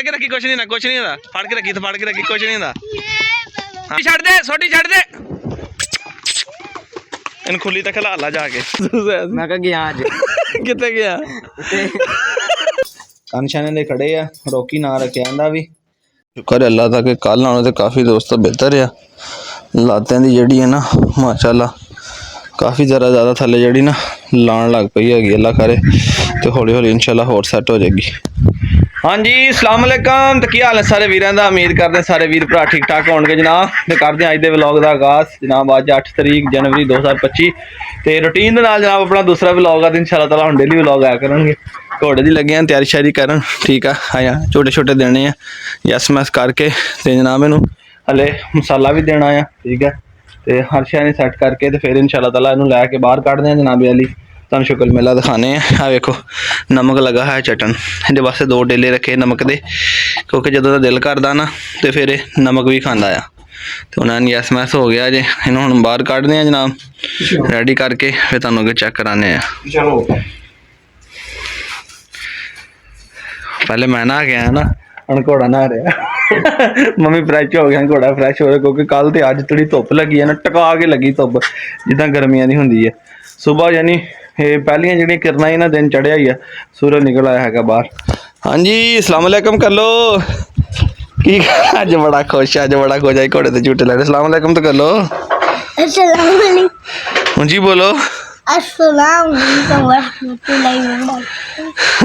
ਫੜ ਕੇ ਰੱਖੀ, ਕੁਛ ਨਹੀਂ ਹੁੰਦਾ, ਕੁਛ ਨਹੀਂ ਹੁੰਦਾ। ਫੜ ਕੇ ਰੱਖੀ, ਫੜ ਕੇ ਰੱਖੀ, ਕੁਛ ਨਹੀਂ ਹੁੰਦਾ। ਛੱਡ ਦੇ, ਛੋਟੀ ਛੱਡ ਦੇ। ਇਹਨੂੰ ਖੁੱਲੀ ਤਾਂ ਖਿਲਾ ਲਾ ਜਾ ਕੇ। ਮੈਂ ਕਿਹਾ ਗਿਆ ਅੱਜ ਕਿੱਥੇ ਗਿਆ? ਕੰਨ ਦੇ ਖੜੇ ਆ, ਰੋਕੀ ਨਾ ਰੱਖਿਆ ਇਹਦਾ ਵੀ। ਸ਼ੁਕਰ ਅੱਲਾ ਦਾ ਕਿ ਕੱਲ੍ਹ ਨਾਲੋਂ ਤਾਂ ਕਾਫੀ ਦੋਸਤ ਬਿਹਤਰ ਆ। ਲਾਤਿਆਂ ਦੀ ਜਿਹੜੀ ਹੈ ਨਾ ਮਾਸ਼ਾਅੱਲਾ ਕਾਫੀ ਜ਼ਿਆਦਾ ਥੱਲੇ ਜਿਹੜੀ ਨਾ ਲਾਣ ਲੱਗ ਪਈ ਹੈਗੀ। ਅੱਲਾ ਕਰੇ ਤੇ ਹੌਲੀ ਹੌਲੀ ਇਨਸ਼ਾਅੱਲਾ ਹੋਰ ਸੈੱਟ ਹੋ ਜਾਏਗੀ। ਹਾਂਜੀ ਅਸਲਾਮ ਵਾਲੇਕਮ, ਤੇ ਕੀ ਹਾਲ ਹੈ ਸਾਰੇ ਵੀਰਾਂ ਦਾ? ਉਮੀਦ ਕਰਦੇ ਸਾਰੇ ਵੀਰ ਭਰਾ ਠੀਕ ਠਾਕ ਹੋਣਗੇ ਜਨਾਬ। ਤੇ ਕਰਦੇ ਹਾਂ ਅੱਜ ਦੇ ਵਲੌਗ ਦਾ ਆਗਾਜ਼ ਜਨਾਬ। ਅੱਜ 8 ਤਰੀਕ ਜਨਵਰੀ 2025 ਤੇ ਰੂਟੀਨ ਦੇ ਨਾਲ ਜਨਾਬ ਆਪਣਾ ਦੂਸਰਾ ਵਲੌਗ ਆ ਤੇ ਇਨਸ਼ਾਅੱਲਾ ਤਾਲਾ ਹੁਣ ਡੇਲੀ ਵਲੌਗ ਆਇਆ ਕਰਨਗੇ। ਘੋੜੇ ਦੀ ਲੱਗੇ ਆ ਤਿਆਰੀ ਸ਼ਿਆਰੀ ਕਰਨ, ਠੀਕ ਆ। ਆਇਆ ਛੋਟੇ ਛੋਟੇ ਦੇਣੇ ਆ ਯਸ ਮੈਸ ਕਰਕੇ ਤੇ ਜਨਾਬ ਇਹਨੂੰ ਹਲੇ ਮਸਾਲਾ ਵੀ ਦੇਣਾ ਆ, ਠੀਕ ਹੈ। ਤੇ ਹਰ ਸ਼ੈ ਨੇ ਸੈੱਟ ਕਰਕੇ ਤੇ ਫਿਰ ਇਨਸ਼ਾਅੱਲਾ ਤਾਲਾ ਇਹਨੂੰ ਲੈ ਕੇ ਬਾਹਰ ਕੱਢਦੇ ਆ ਜਨਾਬ ਵਾਲੀ। ਤੁਹਾਨੂੰ ਸ਼ੁਕਰ ਮੇਲਾ ਦਿਖਾਣੇ ਆ ਵੇਖੋ ਨਮਕ ਲੱਗਾ ਹੈ ਚਟਨ। ਇਹਦੇ ਵਾਸਤੇ 2 ਡੇਲੇ ਰੱਖੇ ਨਮਕ ਦੇ, ਕਿਉਂਕਿ ਜਦੋਂ ਦਾ ਦਿਲ ਕਰਦਾ ਨਾ ਤੇ ਫਿਰ ਇਹ ਨਮਕ ਵੀ ਖਾਂਦਾ ਆ। ਤੇ ਉਹਨਾਂ ਨੇ ਯਸ ਮੈਸ ਹੋ ਗਿਆ ਜੇ, ਇਹਨੂੰ ਹੁਣ ਬਾਹਰ ਕੱਢਦੇ ਆ ਜਨਾਬ ਰੈਡੀ ਕਰਕੇ, ਫਿਰ ਤੁਹਾਨੂੰ ਅੱਗੇ ਚੈੱਕ ਕਰਾਉਂਦੇ ਆ। ਚਲੋ ਪਹਿਲੇ ਮੈਂ ਨਹਾ ਗਿਆ ਨਾ, ਹੁਣ ਘੋੜਾ ਨਹਾ ਰਿਹਾ। ਮੰਮੀ ਫਰੈਸ਼ ਹੋ ਗਿਆ, ਘੋੜਾ ਫਰੈਸ਼ ਹੋ ਰਿਹਾ, ਕਿਉਂਕਿ ਕੱਲ ਤੇ ਅੱਜ ਥੋੜੀ ਧੁੱਪ ਲੱਗੀ ਹੈ ਨਾ, ਟਕਾ ਕੇ ਲੱਗੀ ਧੁੱਪ ਜਿੱਦਾਂ ਗਰਮੀਆਂ ਦੀ ਹੁੰਦੀ ਹੈ। ਸੁਬਾਹ ਯਾਨੀ ਇਹ ਪਹਿਲੀਆਂ ਜਿਹੜੀਆਂ ਕਿਰਨਾਂ ਹੀ ਨਾ ਦਿਨ ਚੜਿਆ ਹੀ ਆ, ਸੂਰਜ ਨਿਕਲ ਆਇਆ ਹੈਗਾ ਬਾਹਰ। ਹਾਂਜੀ ਅਸਲਾਮ ਵਾਲੇਕਮ ਕਰ ਲੋ। ਕੀ ਅੱਜ ਬੜਾ ਖੁਸ਼ ਆ, ਅੱਜ ਬੜਾ ਖੁਸ਼ ਆ ਘੋੜੇ ਤੇ ਝੂਟੇ ਲੈ ਰਹੇ। ਅਸਲਾਮ ਵਾਲੇਕਮ ਤਾਂ ਕਰ ਲੋ। ਹਾਂਜੀ ਬੋਲੋ।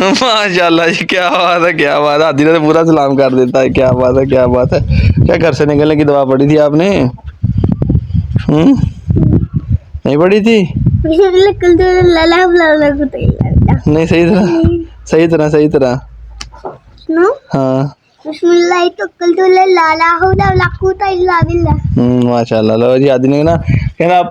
माशाल्लाह जी, क्या बात है, क्या बात है। आदि ने तो पूरा सलाम कर देता है। क्या बात है, क्या बात है। क्या घर से निकलने की दवा पड़ी थी आपने? नहीं पड़ी थी? नहीं, सही तरह हाँ माशाल्लाह। लो जी आदि ने ना कहना आप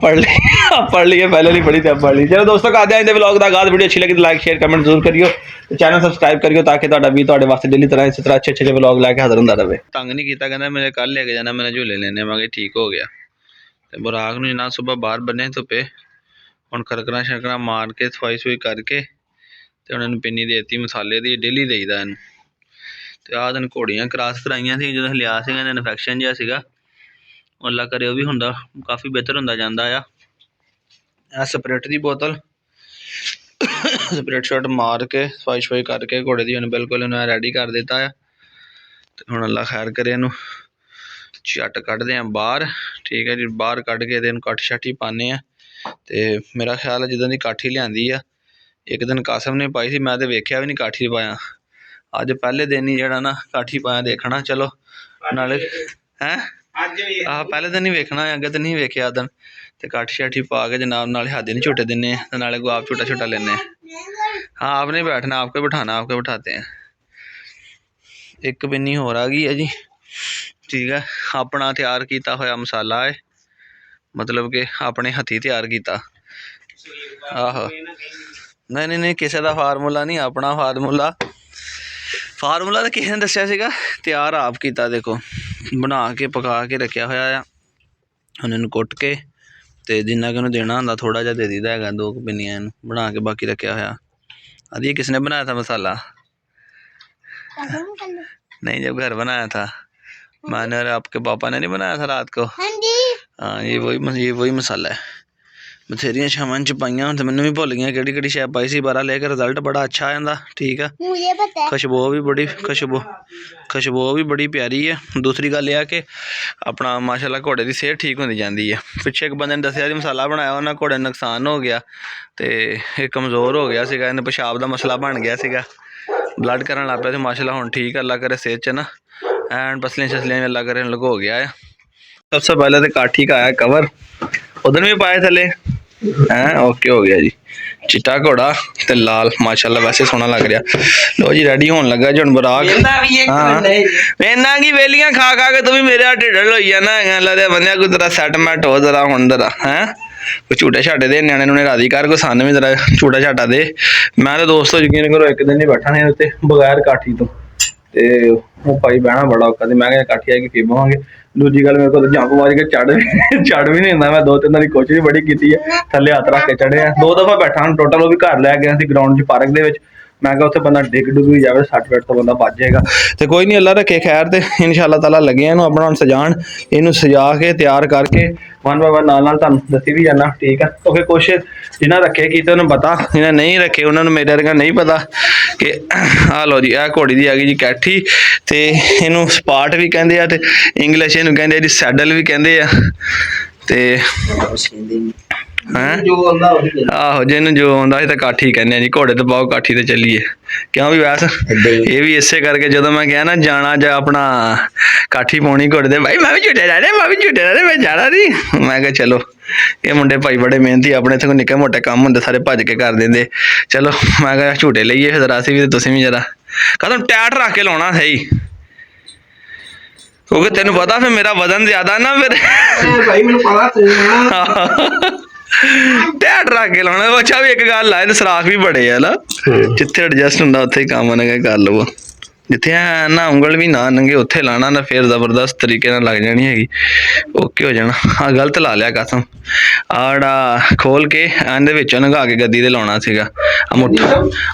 पढ़ लिए पहले नहीं पढ़ी थी, अब पढ़ ली। चलो दोस्तों आते हैं व्लॉग का आगाज़। वीडियो अच्छी लगी तो लाइक शेयर कमेंट जरूर करियो, चैनल सबसक्राइब करियो ताकि ਤੁਹਾਡਾ ਵੀ ਤੁਹਾਡੇ ਵਾਸਤੇ ਡੇਲੀ ਤਰ੍ਹਾਂ ਇਸੇ ਤਰ੍ਹਾਂ अच्छे व्लॉग ਲੈ ਕੇ ਹਾਜ਼ਰ ਹੁੰਦਾ ਰਹੇ। ਤੰਗ ਨਹੀਂ ਕੀਤਾ, ਕਹਿੰਦਾ ਮੇਰੇ ਕੱਲ ਲੈ ਕੇ ਜਾਣਾ, ਮੈਨੇ ਝੂਲੇ ਲੈਣੇ। ਮੈਂ ਕਿਹਾ ਠੀਕ ਹੋ ਗਿਆ। ਤੇ ਬੁਰਾਕ ਨੂੰ ਜਨਾਬ ਸੁਬਾਹ ਬਾਹਰ ਬੰਨੇ ਧੁੱਪੇ, ਹੁਣ ਖਰਕਰਾਂ ਸ਼ਰਕਰਾਂ ਮਾਰ ਕੇ ਸਫਾਈ ਸੁਈ ਕਰਕੇ ਤੇ ਉਹਨਾਂ ਨੂੰ ਪਿੰਨੀ ਦੇਤੀ ਮਸਾਲੇ ਦੀ, ਡੇਲੀ ਦੇਈਦਾ ਇਹਨੂੰ। ਤੇ ਆਹ ਦਿਨ ਘੋੜੀਆਂ ਕਰਾਸ ਕਰਾਈਆਂ ਸੀ, ਜਦੋਂ ਲਿਆ ਸੀਗਾ ਇਹਨਾਂ ਇਨਫੈਕਸ਼ਨ ਜਿਹਾ ਸੀਗਾ, ਅੱਲਾ ਕਰੇ ਉਹ ਵੀ ਹੁੰਦਾ ਕਾਫੀ ਬਿਹਤਰ ਹੁੰਦਾ ਜਾਂਦਾ ਆ। ਇਹ ਸਪਰਿਟ ਦੀ ਬੋਤਲ ਸਪਰਿਟ ਸ਼ਰਟ ਮਾਰ ਕੇ ਸਫਾਈ ਸਫਾਈ ਕਰਕੇ ਘੋੜੇ ਦੀ ਹੁਣ ਬਿਲਕੁਲ ਇਹਨੂੰ ਰੈਡੀ ਕਰ ਦਿੱਤਾ ਆ। ਤੇ ਹੁਣ ਅੱਲਾ ਖੈਰ ਕਰੇ ਇਹਨੂੰ ਝੱਟ ਕੱਢਦੇ ਆ ਬਾਹਰ, ਠੀਕ ਹੈ ਜੀ। ਬਾਹਰ ਕੱਢ ਕੇ ਇਹਨੂੰ ਕੱਟ ਛੱਟ ਹੀ ਪਾਉਂਦੇ ਆ। ਤੇ ਮੇਰਾ ਖਿਆਲ ਹੈ ਜਿੱਦਾਂ ਦੀ ਕਾਠੀ ਲਿਆਂਦੀ ਆ, ਇੱਕ ਦਿਨ ਕਾਸਮ ਨੇ ਪਾਈ ਸੀ, ਮੈਂ ਤੇ ਵੇਖਿਆ ਵੀ ਨਹੀਂ ਕਾਠੀ ਪਾਇਆ। ਅੱਜ ਪਹਿਲੇ ਦਿਨ ਹੀ ਜਿਹੜਾ ਨਾ ਕਾਠੀ ਪਾਇਆ ਦੇਖਣਾ। ਚਲੋ ਨਾਲੇ ਹੈਂ ਆਹ ਪਹਿਲੇ ਦਿਨ ਹੀ ਵੇਖਣਾ, ਅੱਗੇ ਤਾਂ ਨਹੀਂ ਵੇਖਿਆ ਦਿਨ। ਤੇ ਕਾਠੀ ਛਾਠੀ ਪਾ ਕੇ ਜਨਾਬ ਨਾਲੇ हाथी नहीं छूटे देने हैं, तो नाले गुआब छोटा छोटा लेने हैं। हाँ आपने बैठना, आपको बिठाना, आपको बिठाते हैं। एक पिन्नी हो आ गई है जी, ठीक है। अपना तैयार किया होया मसाला है, मतलब कि अपने हथी तैयार किया। आहो नहीं किसी का फार्मूला नहीं, अपना फार्मूला तो किसी ने दसिया सीगा, तैयार आप किया। देखो बना के पका के रखा होया आ, हुण इहनूं कुट के ते जिन्ना कि उन्हें देना होंदा थोड़ा जिहा दे दीदा हैगा, 2 पिन्नियां बना के बाकी रखा होया। अभी किसने बनाया था मसाला? नहीं, जब घर बनाया था मैंने और आपके पापा ने नहीं बनाया था रात को? हाँ ये वही मसाला है। बथेरियां शामां च पाइयां, तो मैनूं भी भुल गया किहड़ी शै पाई सी, बारा लेकर रिजल्ट बड़ा अच्छा आंदा, ठीक है। खुशबू भी बड़ी प्यारी है। दूसरी गल यह कि अपना माशाल्लाह घोड़े की सेहत ठीक होती जाती है। पिछे एक बंदे ने दसिया मसाला बनाया, उन्हें घोड़े नुकसान हो गया, तो यह कमज़ोर हो गया सीगा, इन्हें पेशाब का मसला बन गया सीगा, ब्लड करन लग पिया। माशाल्लाह हुण ठीक, अल्लाह करे सेहत च ना एंड पसलियां शसलियां अल्लाह करे लग हो गया है। सबसे पहले तो काठी का आया कवर, उधर भी पाए थले हैं, ओके हो गया जी। चिट्टा घोड़ा ते लाल माशाल्लाह वैसे सोहना लग रहा। लो जी रेडी होने लगा जी हुण बुराक। हाँ इन्ना की वेलियां खा के तू भी मेरे ढिडल होई जाना है बंदे, कोई तेरा सैटमेंट हो जरा हुण जरा हैं, कोई झूटे छाटे दे न्याणे नुने राजी कर, कोई सन भी जरा झूटा छाटा दे। मैं तो दोस्तों यकीन करो एक दिन ही बैठा नहीं उत्ते बगैर काठी तो, वो भाई बहना बड़ा औखा। मैं क्या काठी आएगी फिर बवांगे। दूजी गल मेरे को जंप मार के चढ़ भी नहीं होंदा। मैं 2-3 बारी कोशिश भी बड़ी की है, थले हथ रख के चढ़े 2 दफा बैठा, टोटल वो भी घर लै गया ग्राउंड च पार्क दे विच, मैं क्या उत्थे बंदा डिग डुग भी जाए 60 फुट तो बंदा बच जाएगा। तो कोई नहीं, अल्लाह रखे खैर। तो इंशाअल्लाह ताला लगे इनू अपना सजान, इनू सजा के तैयार करके वन बाय वन नाल तुहानू दसी भी जाना, ठीक है। तो फिर कुछ जिन्हें रखे कीते उन्हें पता, जिन्हें नहीं रखे उन्होंने मेरे वर्गा नहीं पता कि आ लो जी आ घोड़ी दी आ गई जी कैठी। तो इनू स्पाट भी कहते हैं, तो इंग्लिश इनू कहते हैं जी सैडल भी कहते हैं। तो आहो जिन्होंने जो आता तो काठी कहने जी, घोड़े तो पाओ काठी तो चलीए, क्यों भी वैस ये भी इसे करके जो मैं क्या ना जाना जा अपना काठी पानी घोड़े दे, भाई मैं भी झूठे रह रहे, मैं भी झूठे रह रहे, मैं जाना नहीं। मैं क्या चलो ये मुंडे भाई बड़े मेहनती, अपने इतने निक्के मोटे काम होंगे सारे भज के कर देंगे, चलो मैं क्या झूठे लईए फिर असी भी, तुम भी जरा कदम टैट रख के लाना सही, क्योंकि तेन पता फिर मेरा वजन ज्यादा ना फिर टैट रख के लाना। अच्छा भी एक गल है, सराख भी बड़े है ना, जिथे एडजस्ट होंगे उत्थे ही काम ने कर लो, जिथे है ना उंगल भी ना नंगे उत्थे लाना ना, फिर जबरदस्त तरीके नाल लग जानी हैगी, ओके हो जाना। हाँ गलत ला लिया कसम, आड़ा खोल के एंड विचों नंगा के गद्दी ते लाउणा सीगा। मुठा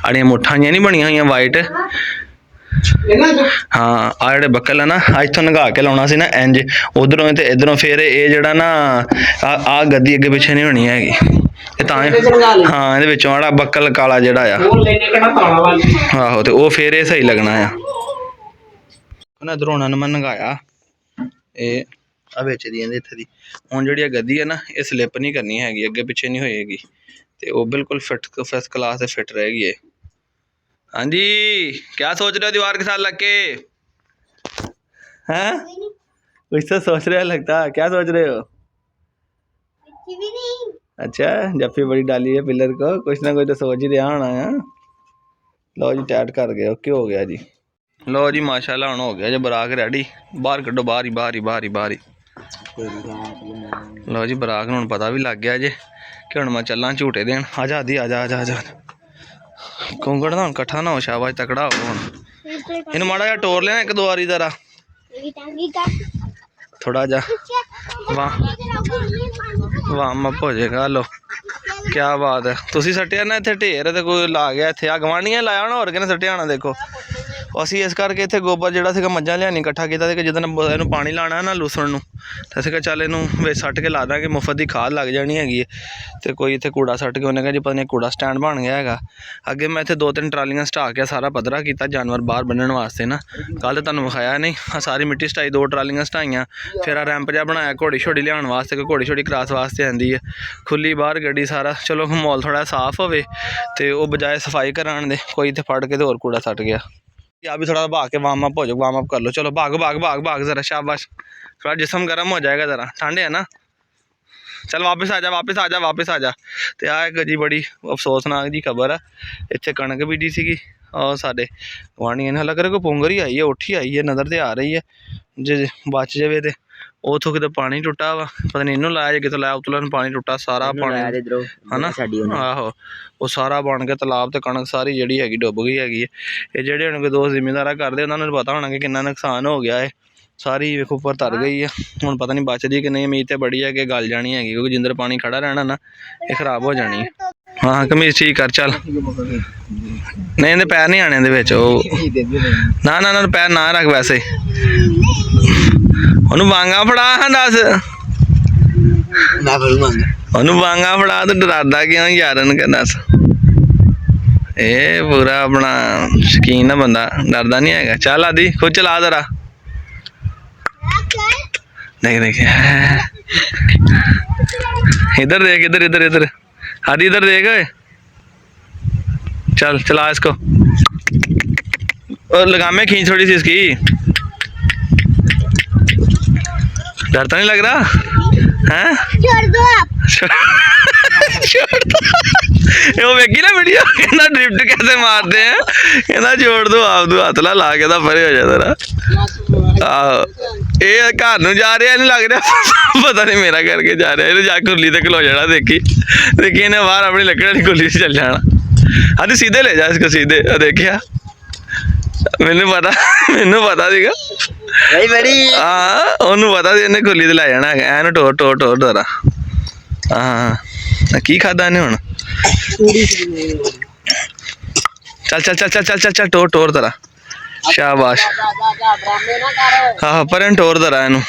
आड़ियां मुठा जिहियां नहीं बनियां होइयां वाइट, हाँ आ जेह्ड़े बक्कल है ना इत्थों नंगा के लाउणा सी ना इंज, उधरों ते इधरों, फिर ये जेह्ड़ा ना आ गद्दी अग्गे पिच्छे नहीं होनी हैगी, हाँ ये विचों आड़ा बक्कल काला जेह्ड़ा आ, आहो तो वो फिर ये सही लगना आ। इधरों उन्होंने मैं नंगाया बिच दी इत्थे दी, हुण जेह्ड़ी गद्दी है ना ये स्लिप नहीं करनी हैगी, अग्गे पिच्छे नहीं होएगी, तो वो बिल्कुल फिट फर्स्ट क्लास से फिट रहेगी ये। हाँ जी क्या सोच रहे हो दीवार के साथ लग के, हैं कुछ तो सोच रहे हो लगता, क्या सोच रहे हो? अच्छा जफ्फी बड़ी डाली है पिलर को, कुछ ना कुछ तो सोच ही रहा होना है। लो जी टाइट कर गया, ओके हो गया जी। लो जी माशाल्लाह हुण हो गया जी बराक रेडी, बाहर कड्डो, बाहर ही बाहर ही बाहर ही बाहर ही। लो जी बराक नूं हुण पता भी लग गया जे कि हुण मैं चलां झूटे देन। आजा आदि आजा आजा आजा, कुंगड़ ना कट्ठा ना हो, शाबाश तकड़ा हो हुण, इन्हूं माड़ा जिहा टोर लेना एक दो बारी जरा, थोड़ा जा वार्म अप हो जाएगा। लो क्या बात है, तुसी सट्टिया ना इत्थे ढेर ते कोई ला गया इत्थे, आ गवांढियां लाया होना, होर किहने सट्टिया होना। देखो ਅਸੀਂ ਇਸ ਕਰਕੇ ਇੱਥੇ ਗੋਬਰ ਜਿਹੜਾ ਸੀਗਾ ਮੱਝਾਂ ਲਿਆਣੀ ਇਕੱਠਾ ਕੀਤਾ ਸੀ ਕਿ ਜਦੋਂ ਇਹਨੂੰ ਪਾਣੀ ਲਾਣਾ ਨਾ ਲੂਸਣ ਨੂੰ, ਤਾਂ ਅਸੀਂ ਕਿਹਾ ਚੱਲ ਇਹਨੂੰ ਵਿੱਚ ਸੱਟ ਕੇ ਲਾ ਦਾਂਗੇ, ਮੁਫਤ ਦੀ ਖਾਦ ਲੱਗ ਜਾਣੀ ਹੈਗੀ ਹੈ। ਅਤੇ ਕੋਈ ਇੱਥੇ ਕੂੜਾ ਸੱਟ ਕੇ ਉਹਨੇ ਕਿਹਾ ਜੀ ਪਤਾ ਨਹੀਂ ਕੂੜਾ ਸਟੈਂਡ ਬਣ ਗਿਆ ਹੈਗਾ। ਅੱਗੇ ਮੈਂ ਇੱਥੇ 2-3 ਟਰਾਲੀਆਂ ਸਟਾ ਕੇ ਸਾਰਾ ਪੱਧਰਾ ਕੀਤਾ ਜਾਨਵਰ ਬਾਹਰ ਬੰਨਣ ਵਾਸਤੇ ਨਾ, ਕੱਲ੍ਹ ਤੁਹਾਨੂੰ ਵਿਖਾਇਆ ਨਹੀਂ, ਆ ਸਾਰੀ ਮਿੱਟੀ ਸਟਾਈ 2 ਟਰਾਲੀਆਂ ਸਟਾਈਆਂ, ਫਿਰ ਆ ਰੈਂਪ ਜਿਹਾ ਬਣਾਇਆ ਘੋੜੀ ਛੋੜੀ ਲਿਆਉਣ ਵਾਸਤੇ, ਕਿ ਘੋੜੀ ਛੋੜੀ ਕਰਾਸ ਵਾਸਤੇ ਆਉਂਦੀ ਹੈ, ਖੁੱਲੀ ਬਾਹਰ ਗੱਡੀ ਸਾਰਾ। ਚਲੋ ਮਾਹੌਲ ਥੋੜ੍ਹਾ ਸਾਫ਼ ਹੋਵੇ, ਅਤੇ ਉਹ ਬਜਾਏ ਸਫਾਈ ਕਰਾਉਣ ਦੇ ਕੋਈ ਇੱਥੇ ਫੜ ਕੇ ਤੇ ਹੋਰ ਕੂੜਾ ਸੱਟ ਗਿਆ। या भी थोड़ा भाग के वार्म अप हो जाओ, वार्म अप कर लो, चलो भाग भाग भाग भाग ज़रा, शाबाश, थोड़ा जिस्म गर्म हो जाएगा ज़रा, ठंड है ना। चल वापस आ जा वापस आ जा वापस आ जा। तो आ एक जी बड़ी अफसोसनाक जी खबर है, इतने कणक बीजी सी और साढ़े गुआढ़ियां ने, लग रहा कोई पुंगर ही आई है, उठ ही आई है, नज़र तो आ रही है, जे बच जाए तो उतों कितने पानी टुटा वा, पता नहीं इनू लाया कितों लाया, उतला पानी टुटा सारा पानी है ना, आहो वो सारा बन के तालाब ते कणक सारी जिहड़ी हैगी डुब गई हैगी। ये जेह्ड़े हुण कोई दोस्त जिमींदार करदे उन्हां नूं पता होना कि किन्ना नुकसान हो गया है, सारी वेखो उपर तर गई है, हुण पता नहीं बचदी कि नहीं, उम्मीद तो बड़ी है कि गल जानी हैगी, क्योंकि जिंदर पानी खड़ा रहना ना ये खराब हो जानी है। हाँ हाँ कमीज ठीक कर, चल नहीं इहदे पैर नहीं आने इहदे विच, ना ना ना पैर ना रख, वैसे ਉਹਨੂੰ ਵਾਂਗਾ ਫੜਾ, ਹਾਂ ਦੱਸ ਉਹਨੂੰ ਵਾਂਗਾ ਫੜਾ, ਤੇ ਡਰਾਦਾ ਕਿਉਂ ਯਾਰਨ ਕੇ ਦੱਸ। ਇਹ ਪੂਰਾ ਆਪਣਾ ਸ਼ਕੀਨ ਆ ਬੰਦਾ, ਡਰਦਾ ਨਹੀਂ ਹੈਗਾ। ਚੱਲ ਆਦੀ ਖੁਦ ਚਲਾ ਜ਼ਰਾ, देख देख इधर देख, इधर इधर इधर आदि इधर देख, चल चला इसको, और लगामे खींच थोड़ी सी इसकी, डर तो नहीं लग रहा है? छोड़ दो आप, छोड़ दो। वो वेखी ना वीडियो, कहना ड्रिफ्ट कैसे मारते हैं, कहना छोड़ दो आप, दो हाथ ला के परे हो जाए तेरा। आहो ये घर नूं जा रहा नहीं लग रहा, पता नहीं मेरा करके जा रहा है, जाके कुरली ते खलो जाना, देखी देखी इन्हें बाहर अपनी लकड़ी वाली कुरली से चल जाना। हाँ सीधे ले जा इसको, सीधे देखिया, मैनू पता सीगा, हाँ ओनू पता सी इन्हें कुरली ते लै जाना है, एन टोर टोर टोर जरा। हाँ की खादा इन्हें हुण, चल चल चल चल चल चल चल टोर टोर तरा शाबाश हाँ पर टोर तरा इनू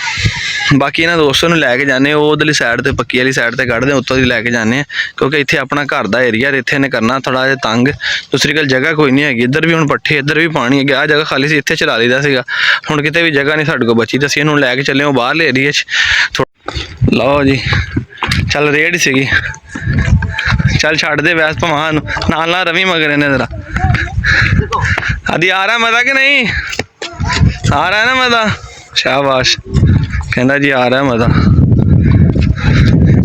बाकी इन्होंने दोस्तों ने लैके जाने उधरली साइड ते पक्की वाली साइड ते कढ़ते उत्तों दी लैके जाने क्योंकि इत्थे अपना घर दा एरिया इत्थे ने करना थोड़ा जिहा तंग दूसरी गल जगह कोई नहीं हैगी इधर भी हुण पट्ठे इधर भी पानी है आ जगह खाली सी इत्थे चला लीदा सीगा हुण किते भी जगह नहीं साडे कोल बची ते असीं इहनूं लैके चले बाहरले एरिया च लो जी चल रेड सीगी चल छड्ड दे वैस भवां नाल नाल रवि मगर इन्हें जरा अभी आ रहा मजा कि नहीं आ रहा है ना मजा शाबाश कहना जी आ रहा है मजा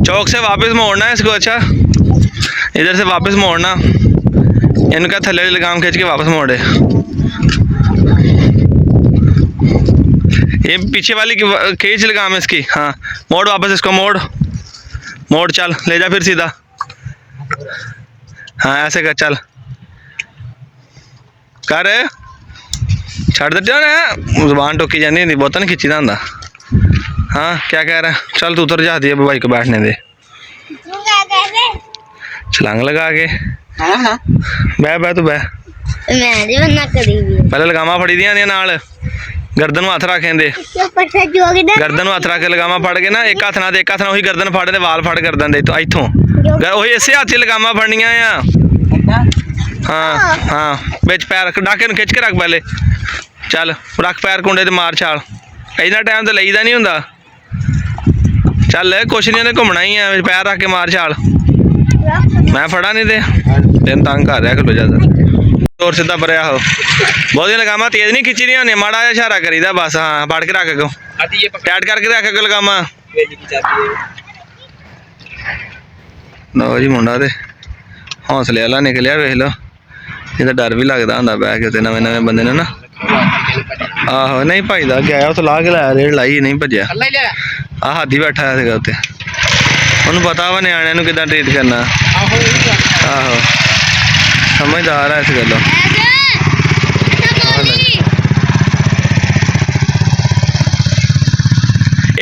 चौक से वापस मोड़ना है इसको अच्छा इधर से वापस मोड़ना इनका थल्ले लगाम खींच के वापस मोड़े ये पीछे वाली खींच लगाम इसकी हाँ मोड़ वापस इसको मोड़ मोड़ चल ले जा फिर सीधा हाँ ऐसे कर चल कर छड़ देते हो ना जुबान टोकी जानी नहीं बहुत नहीं खिंची होंगे हाँ क्या कह रहा है चल तू उतर जा दिए बाइक को बैठने दे छलांग लगा के बह बह तू बह पहले लगामा फड़ी दियां ने नाल गर्दन में हथ रखें दे गर्दन में हथ रख के लगामा फड़ के ना एक हाथ ना दे एक हाथ ना वही गर्दन फड़ दे वाल फड़ गर्दन दे तो इथों वही इसे हाथ से लगामा फड़निया आ हाँ हाँ बिच पैर डाके खिंच के रख पहले चल रख पैर कुंडे ते मार छाल इन्ना टाइम तो लईदा नहीं हुंदा चल कुछ नहीं उन्हें घूमना ही है पैर रख के मार छाल मैं फड़ा नहीं दे तेन तंग कर रहा करो ज्यादा और सीधा भरया हो बहुत लगामा तेज नहीं खिंची नहीं होने माड़ा जा इशारा करीदा बस हाँ फड़ के रख गो टाइट करके रख गो लगामा लो जी मुंडा ते हौसले वाला निकलिया वेख लो ਇਹਦਾ डर भी लगता ਹੁੰਦਾ ਬਹਿ ਕੇ ਉੱਤੇ ਨਵੇਂ ਨਵੇਂ ਬੰਦੇ ਨੇ ਨਾ ਆਹੋ ਨਹੀਂ ਭਜਦਾ ਗਿਆ ਉੱਥੇ ਲਾ ਕੇ ਲਾਇਆ ਰੇੜ ਲਾਈ ਨਹੀਂ ਭੱਜਿਆ ਆਹ ਹਾਦੀ ਬੈਠਾ ਸੀਗਾ ਉੱਤੇ ਉਹਨੂੰ ਪਤਾ ਵਾ ਨਿਆਣਿਆਂ ਨੂੰ ਕਿੱਦਾਂ ਟ੍ਰੀਟ ਕਰਨਾ ਆਹੋ ਸਮਝਦਾਰ ਹੈ ਇਸ ਗੱਲੋਂ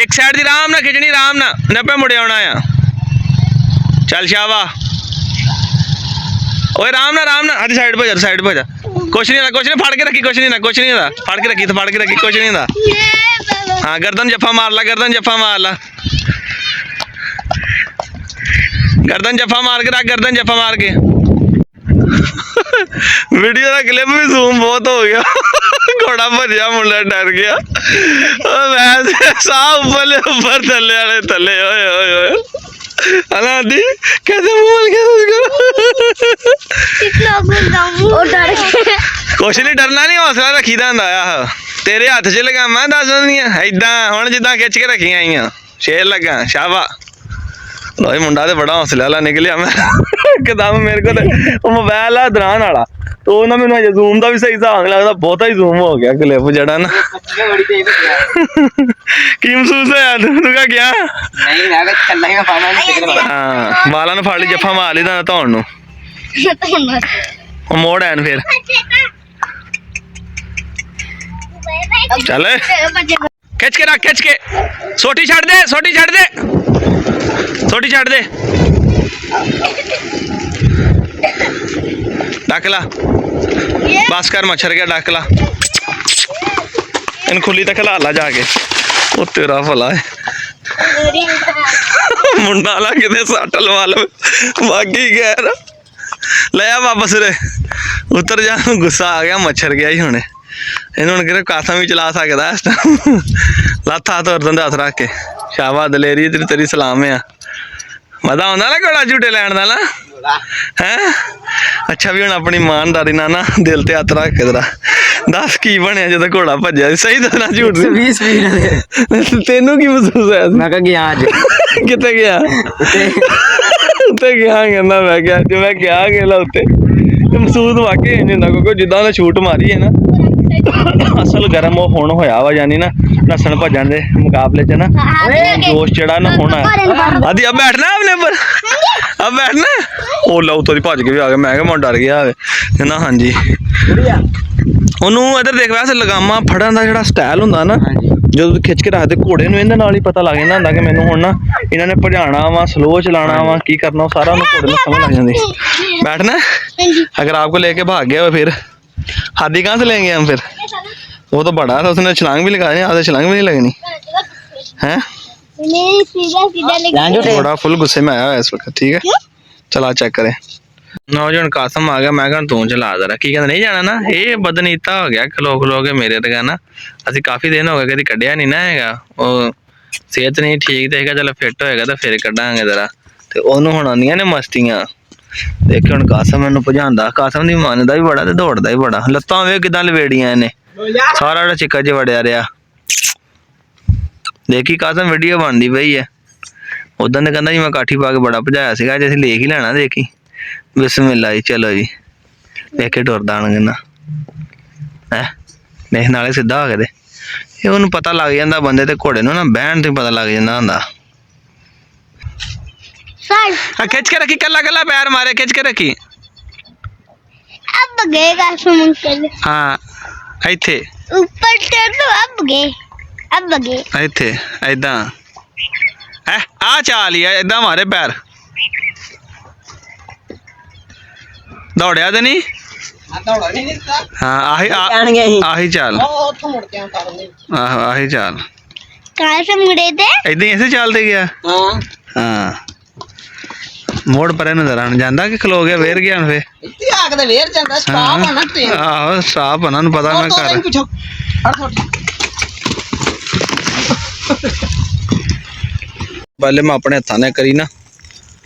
एक साइड दी आराम ना खिंचनी आराम ना नब्बे मुड़े आना आ चल शाबा ओए आराम ना हद साइड पे जा कुछ नहीं फाड़ के रखी कुछ नहीं फाड़ के रखी तो फाड़ के रखी कुछ नहीं हाँ गर्दन जफा मार ला गर्दन जफा मार के रख गर्दन जफा मार के वीडियो का क्लिप भी जूम बहुत हो गया घोड़ा भजिया मुंडा डर गया साह ऊपर थले वाले थले ओए ओए ओए अलादी कैसे बोल के कुछ नहीं डरना नहीं हौसला रखीदा हुंदा आ तेरे हथ च लगामा दस इदा हुण जिद्दां खिच के रखियां आईयां शेर लगा शाबा लो मुंडा तो बड़ा हौसले वाला निकलिया मैं एकदम मेरे को मोबाइल है दरान वाला तो ना मैंने अजे जूम का भी सही हिसाब लगता बहुता ही जूम हो गया क्लिप जड़ा ना की महसूस होया तू क्या हाँ वाला फड़ ली जफा मार ली धोन मोड़ है फिर चल खिच के रख खिच के सोटी छड़ दे डाकला बस कर मच्छर गया डाकला इन खुली तक ला ला जाके वो तेरा भला है मुंडा ला किते सट लवा लो बाकी गैर ले आ वापस रे उतर जा गुस्सा आ गया मच्छर गया ही होने इन्होंने कासा भी चला सकता है इस टाइम लत्थ हाथ और हथ रख के शाबाश दलेरी तेरी सलाम है मजा आंदा ना घोड़ा झूटे लैन का ना है अच्छा भी हम अपनी ईमानदारी ना दिल ते हथ रख के जरा दस की बनया जो घोड़ा भज्या सही दसना झूठ तेनू की महसूस है मैं गया कितने गया उत्ते गया कहना मैं गया जो मैं गया गेला उत्ते महसूस वाकई नहीं होंदा क्योंकि जिद्दां उन्हें छूट मारी है ना असल गर्म होना होया वा यानी ना नसन भजन के मुकाबले च ना जोश जड़ा ना होना आदि अब बैठना अपने पर अब बैठना ओ लो तो भज के भी आ गया मैं क्या डर गया कहना हाँ जी ओनू इधर देख वैसे लगामा फड़न का जो स्टाइल होंदा ना ਜਦੋਂ ਤੁਸੀਂ ਖਿੱਚ ਕੇ ਰੱਖਦੇ ਘੋੜੇ ਨੂੰ ਇਹਦੇ ਨਾਲ ਹੀ ਪਤਾ ਲੱਗ ਜਾਂਦਾ ਹੁੰਦਾ ਕਿ ਮੈਨੂੰ ਹੁਣ ਨਾ ਇਹਨਾਂ ਨੇ ਭਜਾਣਾ ਵਾ, ਸਲੋ ਚਲਾਣਾ ਵਾ, ਕੀ करना वो सारा उन्हें घोड़े में समझ लग जाती। बैठना अगर आपको लेके भाग गया फिर हाथी कहाँ से लेंगे हम फिर? वो तो बड़ा था, उसने छलांग भी लगानी, आधे छलांग भी नहीं लगनी है। बड़ा फुल गुस्से में आया है इस वक्त। ठीक है चला चेक करें। नौजवान कासम आ गया, मैं कहा तू चला जरा की कहते नहीं जाना ना, ये बदनीता हो गया खलो खलो के मेरे ते ना। ਅਸੀਂ ਕਾਫੀ ਦਿਨ ਹੋ ਗਏ ਕਦੀ ਕੱਢਿਆ ਨਹੀਂ ਨਾ ਹੈਗਾ, ਉਹ ਸਿਹਤ ਨਹੀਂ ਠੀਕ ਤੇ ਹੈਗਾ, ਚਲ ਫਿੱਟ ਹੋਏਗਾ ਤਾਂ ਫਿਰ ਕੱਢਾਂਗੇ ਜ਼ਰਾ। ਤੇ ਉਹਨੂੰ ਹੁਣ ਆਉਂਦੀਆਂ ਨੇ ਮਸਤੀਆਂ। ਦੇਖੇ ਹੁਣ ਕਾਸਮ ਮੈਨੂੰ ਭਜਾਉਂਦਾ, ਕਾਸਮ ਦੀ ਮੰਨਦਾ ਵੀ ਬੜਾ ਤੇ ਦੌੜਦਾ ਵੀ ਬੜਾ। ਲੱਤਾਂ ਵੇਖ ਕਿਦਾਂ ਲਵੇੜੀਆਂ ਇਹਨੇ, ਸਾਰਾ ਜਿਹੜਾ ਚਿੱਕਾ ਚ ਵੜਿਆ ਰਿਹਾ। ਦੇਖੀ ਕਾਸਮ ਵੀਡੀਓ ਬਣਦੀ ਪਈ ਹੈ। ਉਦੋਂ ਨੇ ਕਹਿੰਦਾ ਜੀ ਮੈਂ ਕਾਠੀ ਪਾ ਕੇ ਬੜਾ ਭਜਾਇਆ ਸੀਗਾ, ਅੱਜ ਅਸੀਂ ਲੇਖ ਹੀ ਲੈਣਾ। ਦੇਖੀ ਬਿਸਮਿल्ला ਜੀ, ਚਲੋ ਜੀ ਵੇਖੇ ਟੁਰਦਾ ਹੁਣ ਕਹਿੰਦਾ ਹੈ। ਦੇਖ ਨਾਲੇ ਸਿੱਧਾ ਹੋ ਕੇ ਤੇ ਇਹ ਉਹਨੂੰ ਪਤਾ ਲੱਗ ਜਾਂਦਾ ਬੰਦੇ ਤੇ ਘੋੜੇ ਨੂੰ ਨਾ ਬਹਿਣ ਤੋਂ ਪਤਾ ਲੱਗ ਜਾਂਦਾ ਹੁੰਦਾ। खिंच के रखी, कल्ला कल्ला पैर मारे, खिंच के रखी। अब गएगा अंकल। हाँ इथे ऊपर चढ़ो, अब गए इथे ऐदा है आ चाल ही है ऐदा मारे पैर। दौड़िया तो नहीं? हाँ आही चाल, आहो आही चाल। कहाँ से मुड़े थे? ऐदा ही ऐसे चलते गया। हाँ मोड़ पर नजर आने जाता कि खलो गया वेर गया फे आहो स्टाफ होना पता मैं कर पहले मैं अपने हथा ने करी ना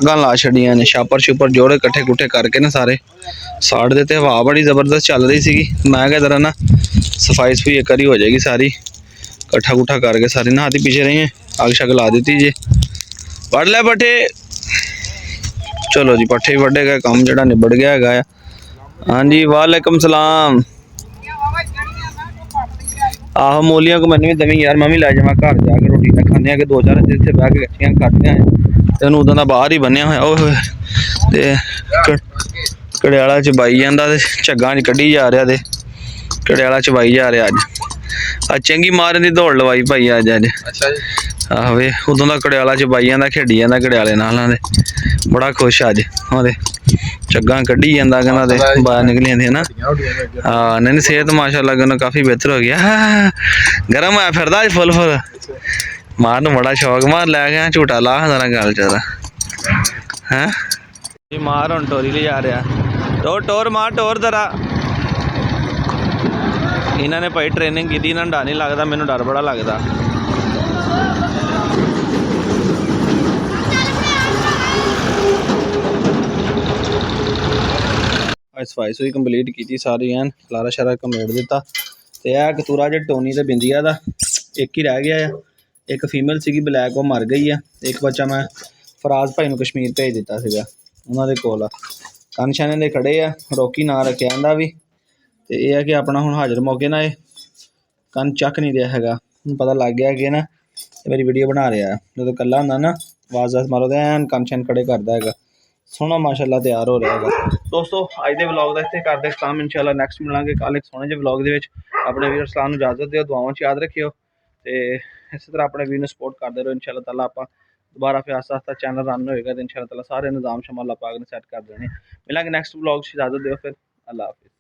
गल ला छड़िया ने, छापर छुपर जोड़े कट्ठे कुट्ठे करके ना सारे साड़ देते। हवा बड़ी जबरदस्त चल रही सी, मैं क्या जरा ना सफाई सफाई एक हो जाएगी सारी, कट्ठा कुट्ठा करके सारी ना हाथी पीछे रही है, आग शग ला दी जी। पढ़ ले पट्ठे, चलो जी पट्ठे भी वड्डे गए, काम जड़ा निबड़ गया है। हाँ जी वालेकुम सलाम। आहो मूलियां को मैंने भी दवी यार, मैं भी लै जावा घर जाके रोटी ना खाने के, 2-4 इतने बह के कच्चियां खादियां तेन उदों का बाहर ही बनिया होया ते कड़ियाला चबाई जांदा ते झग्गां च कड्ढी जा रहा ते कड़ियाला चबाई जा रहा। अज चंगी मारन की दौड़ लवाई भाई अज आहो वे उदों का कड़ियाला चबाई जांदा, खेडी जांदा कड़ियाले नाल ते बड़ा खुश अज ओहदे झग्गां कड्ढी जांदा कहना ते बाहर निकली जांदी है ना। हाँ नहीं सेहत माशाअल्लाह कहना काफ़ी बेहतर हो गया। गर्म है फिरदा अज फुल फुल मारन बड़ा शौक, मार लै गया झूटा ला जरा गल च हैं मार हुण टोरी ले जा रहा। टोर टोर मार टोर जरा। इन्होंने भाई ट्रेनिंग की, इन्होंने डर नहीं लगता, मैनू डर बड़ा लगता। सफाई सुई कंप्लीट की सारी एन, खलारा शारा कमेट दिता। तो यह कतूरा जो टोनी तो बिंदिया का एक ही रह गया है, एक फीमेल सी ब्लैक वो मर गई है, एक बच्चा मैं फराज भाई को कश्मीर भेज दिता सीगा उन्होंने कोल। कन शाने दे खड़े आ, रॉकी ना रखे इहदा भी। तो यह है कि अपना हुण हाजिर मौके ना कन चक नहीं रहा है, पता लग गया कि ना मेरी वीडियो बना रहा है। जो कला होंदा ना आवाज़ मारो तो एन कन शन खड़े करता है, सोहना माशाअल्लाह तैयार हो रहा है। दोस्तों अज के व्लॉग का इत्थे करदे काम, इंशाअल्लाह नैक्सट मिलांगे कल एक सोहने जे व्लॉग दे विच। अपने वीर सलाम इजाजत दिओ, दुआवां च याद रखियो ते इस तरह अपने वीर नूं सपोर्ट करते रहो। इंशाअल्लाह ताला आपां दोबारा फिर आस्ता आस्ता चैनल रन होएगा तो इंशाअल्लाह ताला सारे निज़ाम शमाल अल्लाह पाक ने सैट कर देने। मिलांगे नैक्सट व्लॉग च, इजाजत दिओ फिर, अल्लाह हाफिज़।